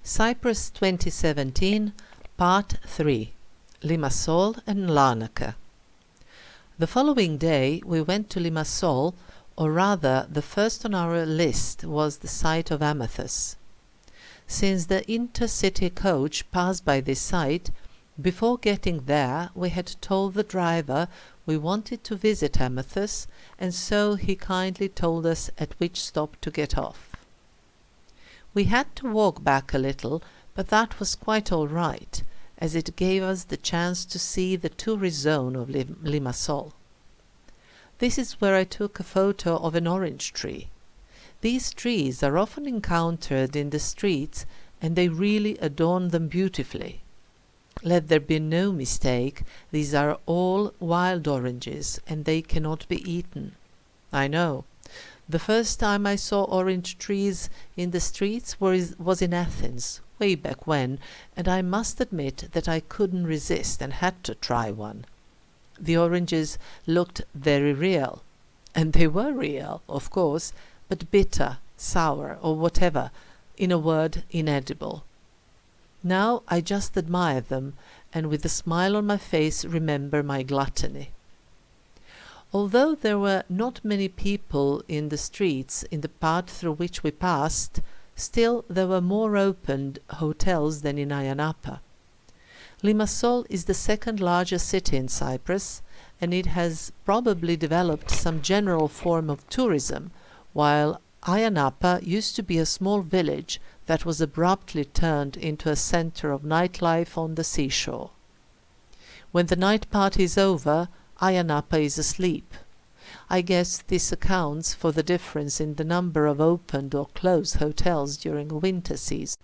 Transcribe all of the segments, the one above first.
Cyprus 2017, Part 3, Limassol and Larnaca. The following day we went to Limassol, or rather the first on our list was the site of Amathus. Since the intercity coach passed by this site, before getting there we had told the driver we wanted to visit Amathus, and so he kindly told us at which stop to get off. We had to walk back a little, but that was quite all right, as it gave us the chance to see the tourist zone of Limassol. This is where I took a photo of an orange tree. These trees are often encountered in the streets, and they really adorn them beautifully. Let there be no mistake, these are all wild oranges, and they cannot be eaten. I know. The first time I saw orange trees in the streets was in Athens, way back when, and I must admit that I couldn't resist and had to try one. The oranges looked very real, and they were real, of course, but bitter, sour, or whatever, in a word, inedible. Now I just admire them, and with a smile on my face remember my gluttony. Although there were not many people in the streets in the part through which we passed, still there were more opened hotels than in Ayia Napa. Limassol is the second largest city in Cyprus, and it has probably developed some general form of tourism, while Ayia Napa used to be a small village that was abruptly turned into a center of nightlife on the seashore. When the night party is over, Ayia Napa is asleep. I guess this accounts for the difference in the number of opened or closed hotels during a winter season.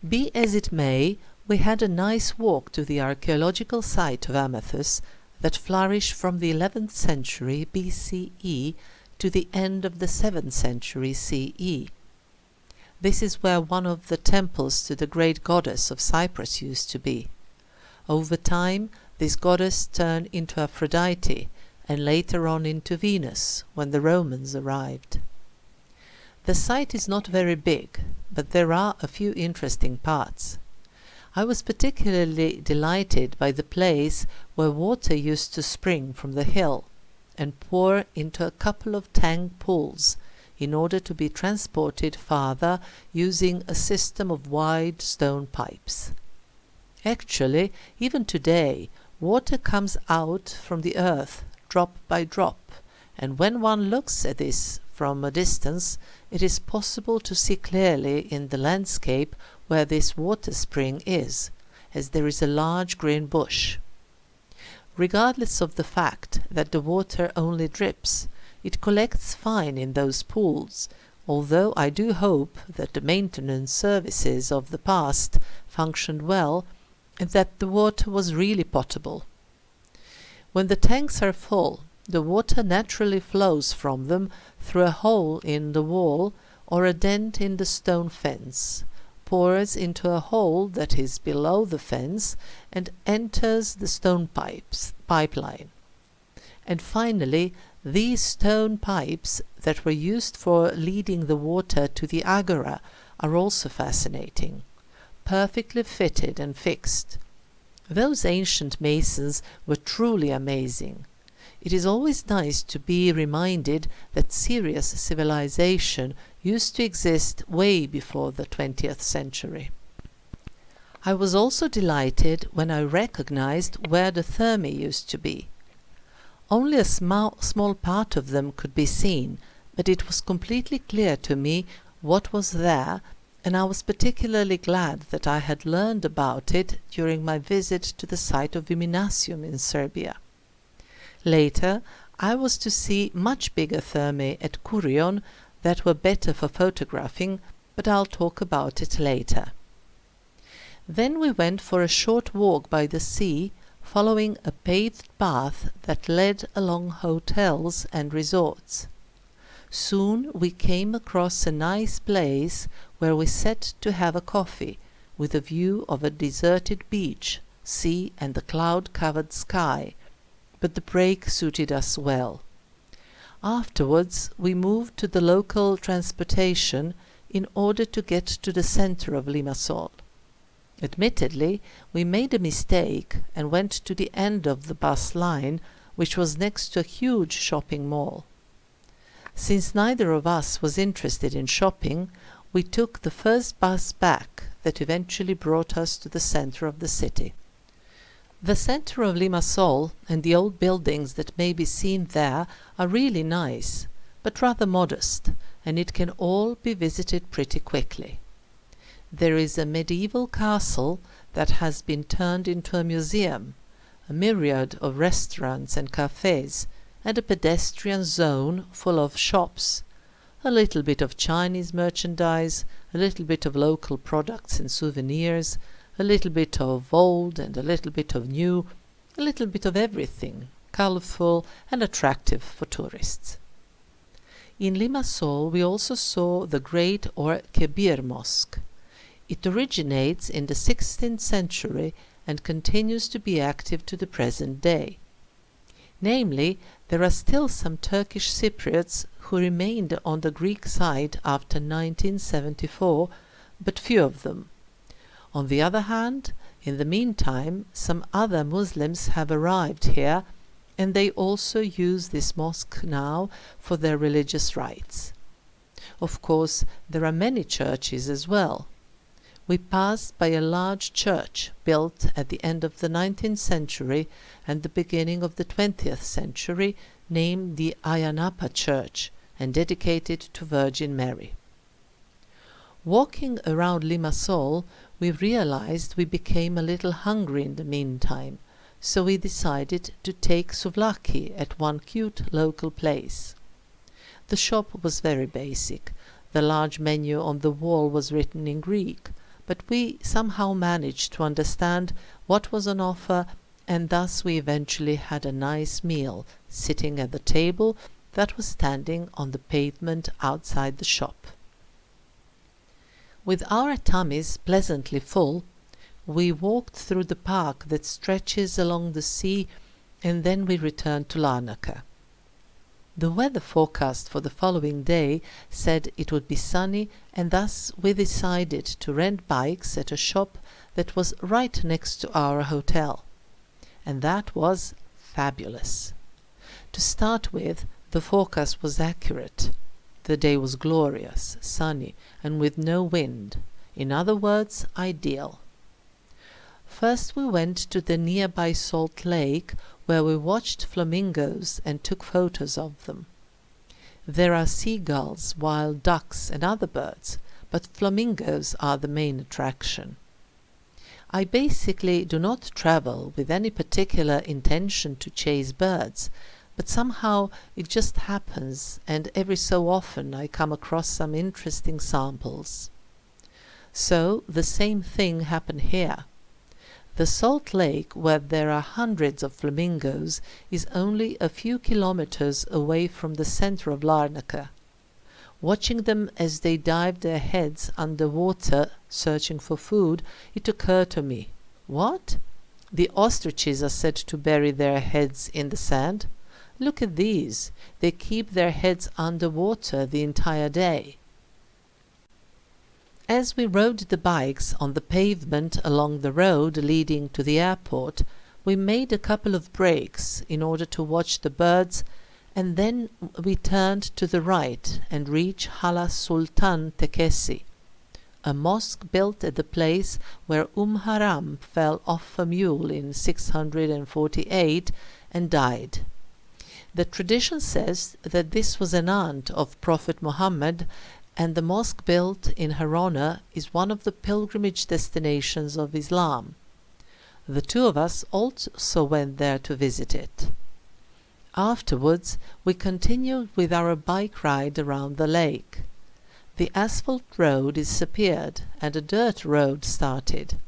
Be as it may, we had a nice walk to the archaeological site of Amathus that flourished from the 11th century BCE to the end of the 7th century CE. This is where one of the temples to the great goddess of Cyprus used to be. Over time, this goddess turned into Aphrodite, and later on into Venus, when the Romans arrived. The site is not very big, but there are a few interesting parts. I was particularly delighted by the place where water used to spring from the hill and pour into a couple of tank pools in order to be transported farther using a system of wide stone pipes. Actually, even today, water comes out from the earth drop by drop, and when one looks at this from a distance, it is possible to see clearly in the landscape where this water spring is, as there is a large green bush. Regardless of the fact that the water only drips, it collects fine in those pools, although I do hope that the maintenance services of the past functioned well and that the water was really potable. When the tanks are full, the water naturally flows from them through a hole in the wall or a dent in the stone fence, pours into a hole that is below the fence and enters the stone pipeline. And finally, these stone pipes that were used for leading the water to the agora are also fascinating, perfectly fitted and fixed. Those ancient masons were truly amazing. It is always nice to be reminded that serious civilization used to exist way before the 20th century. I was also delighted when I recognized where the thermae used to be. Only a small part of them could be seen, but it was completely clear to me what was there, and I was particularly glad that I had learned about it during my visit to the site of Limassol in Serbia. Later, I was to see much bigger thermae at Kourion that were better for photographing, but I'll talk about it later. Then we went for a short walk by the sea, following a paved path that led along hotels and resorts. Soon we came across a nice place where we sat to have a coffee, with a view of a deserted beach, sea and the cloud-covered sky, but the break suited us well. Afterwards we moved to the local transportation in order to get to the center of Limassol. Admittedly, we made a mistake and went to the end of the bus line, which was next to a huge shopping mall. Since neither of us was interested in shopping, we took the first bus back that eventually brought us to the center of the city. The center of Limassol and the old buildings that may be seen there are really nice, but rather modest, and it can all be visited pretty quickly. There is a medieval castle that has been turned into a museum, a myriad of restaurants and cafes, and a pedestrian zone full of shops, a little bit of Chinese merchandise, a little bit of local products and souvenirs, a little bit of old and a little bit of new, a little bit of everything, colorful and attractive for tourists. In Limassol we also saw the great or Kebir Mosque. It originates in the 16th century and continues to be active to the present day. Namely, there are still some Turkish Cypriots who remained on the Greek side after 1974, but few of them. On the other hand, in the meantime, some other Muslims have arrived here, and they also use this mosque now for their religious rites. Of course, there are many churches as well. We passed by a large church built at the end of the 19th century and the beginning of the 20th century, named the Ayanapa Church and dedicated to Virgin Mary. Walking around Limassol, we realized we became a little hungry in the meantime, so we decided to take souvlaki at one cute local place. The shop was very basic. The large menu on the wall was written in Greek, but we somehow managed to understand what was on offer, and thus we eventually had a nice meal sitting at the table that was standing on the pavement outside the shop. With our tummies pleasantly full, we walked through the park that stretches along the sea, and then we returned to Larnaca. The weather forecast for the following day said it would be sunny, and thus we decided to rent bikes at a shop that was right next to our hotel. And that was fabulous. To start with, the forecast was accurate. The day was glorious, sunny, and with no wind. In other words, ideal. First we went to the nearby salt lake, where we watched flamingos and took photos of them. There are seagulls, wild ducks and other birds, but flamingos are the main attraction. I basically do not travel with any particular intention to chase birds, but somehow it just happens, and every so often I come across some interesting samples. So the same thing happened here. The salt lake, where there are hundreds of flamingos, is only a few kilometers away from the center of Larnaca. Watching them as they dived their heads under water searching for food, it occurred to me, what? The ostriches are said to bury their heads in the sand? Look at these. They keep their heads under water the entire day. As we rode the bikes on the pavement along the road leading to the airport, we made a couple of breaks in order to watch the birds, and then we turned to the right and reached Hala Sultan Tekesi, a mosque built at the place where Haram fell off a mule in 648 and died. The tradition says that this was an aunt of Prophet Muhammad, and the mosque built in her honor is one of the pilgrimage destinations of Islam. The two of us also went there to visit it. Afterwards, we continued with our bike ride around the lake. The asphalt road disappeared and a dirt road started.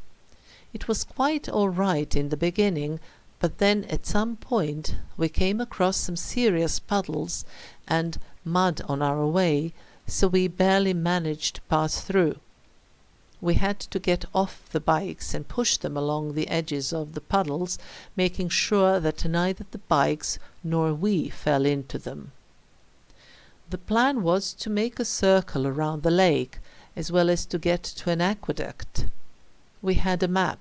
It was quite all right in the beginning, but then at some point we came across some serious puddles and mud on our way, so we barely managed to pass through. We had to get off the bikes and push them along the edges of the puddles, making sure that neither the bikes nor we fell into them. The plan was to make a circle around the lake as well as to get to an aqueduct. We had a map,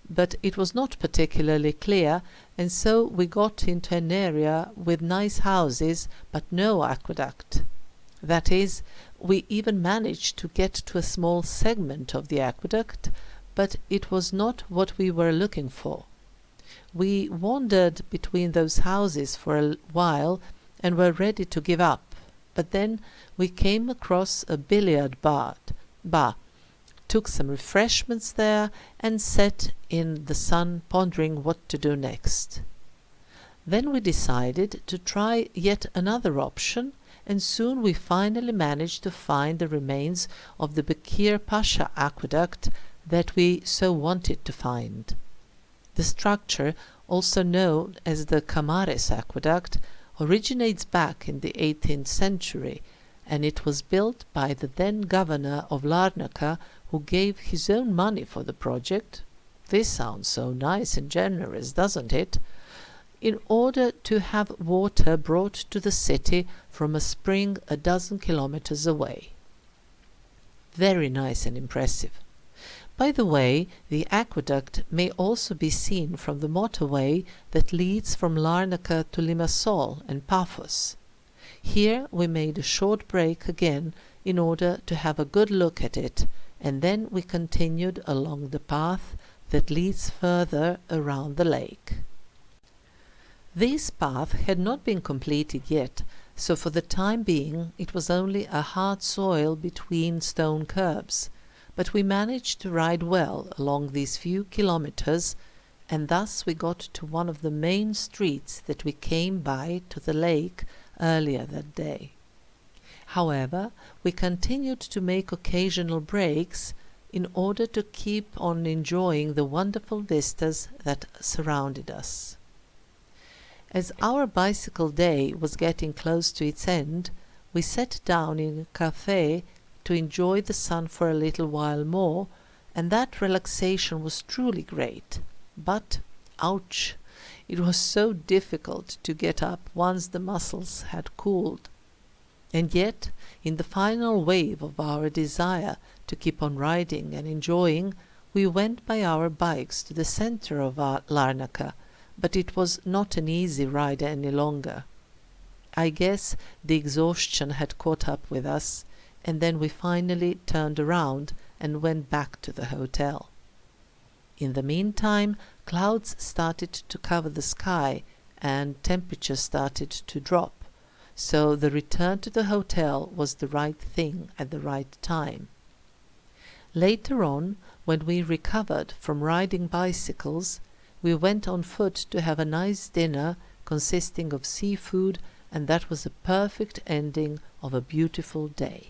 but it was not particularly clear, and so we got into an area with nice houses but no aqueduct. That is, we even managed to get to a small segment of the aqueduct, but it was not what we were looking for. We wandered between those houses for a while and were ready to give up, but then we came across a billiard bar, took some refreshments there, and sat in the sun pondering what to do next. Then we decided to try yet another option, and soon we finally managed to find the remains of the Bekir Pasha aqueduct that we so wanted to find. The structure, also known as the Kamares aqueduct, originates back in the 18th century, and it was built by the then governor of Larnaca, who gave his own money for the project. This sounds so nice and generous, doesn't it? In order to have water brought to the city from a spring a dozen kilometers away. Very nice and impressive. By the way, the aqueduct may also be seen from the motorway that leads from Larnaca to Limassol and Paphos. Here we made a short break again in order to have a good look at it, and then we continued along the path that leads further around the lake. This path had not been completed yet, so for the time being it was only a hard soil between stone curbs, but we managed to ride well along these few kilometers, and thus we got to one of the main streets that we came by to the lake earlier that day. However, we continued to make occasional breaks in order to keep on enjoying the wonderful vistas that surrounded us. As our bicycle day was getting close to its end, we sat down in a cafe to enjoy the sun for a little while more, and that relaxation was truly great. But, ouch, it was so difficult to get up once the muscles had cooled. And yet, in the final wave of our desire to keep on riding and enjoying, we went by our bikes to the center of our Larnaca, but it was not an easy ride any longer. I guess the exhaustion had caught up with us, and then we finally turned around and went back to the hotel. In the meantime, clouds started to cover the sky and temperature started to drop, so the return to the hotel was the right thing at the right time. Later on, when we recovered from riding bicycles, we went on foot to have a nice dinner consisting of seafood, and that was a perfect ending of a beautiful day.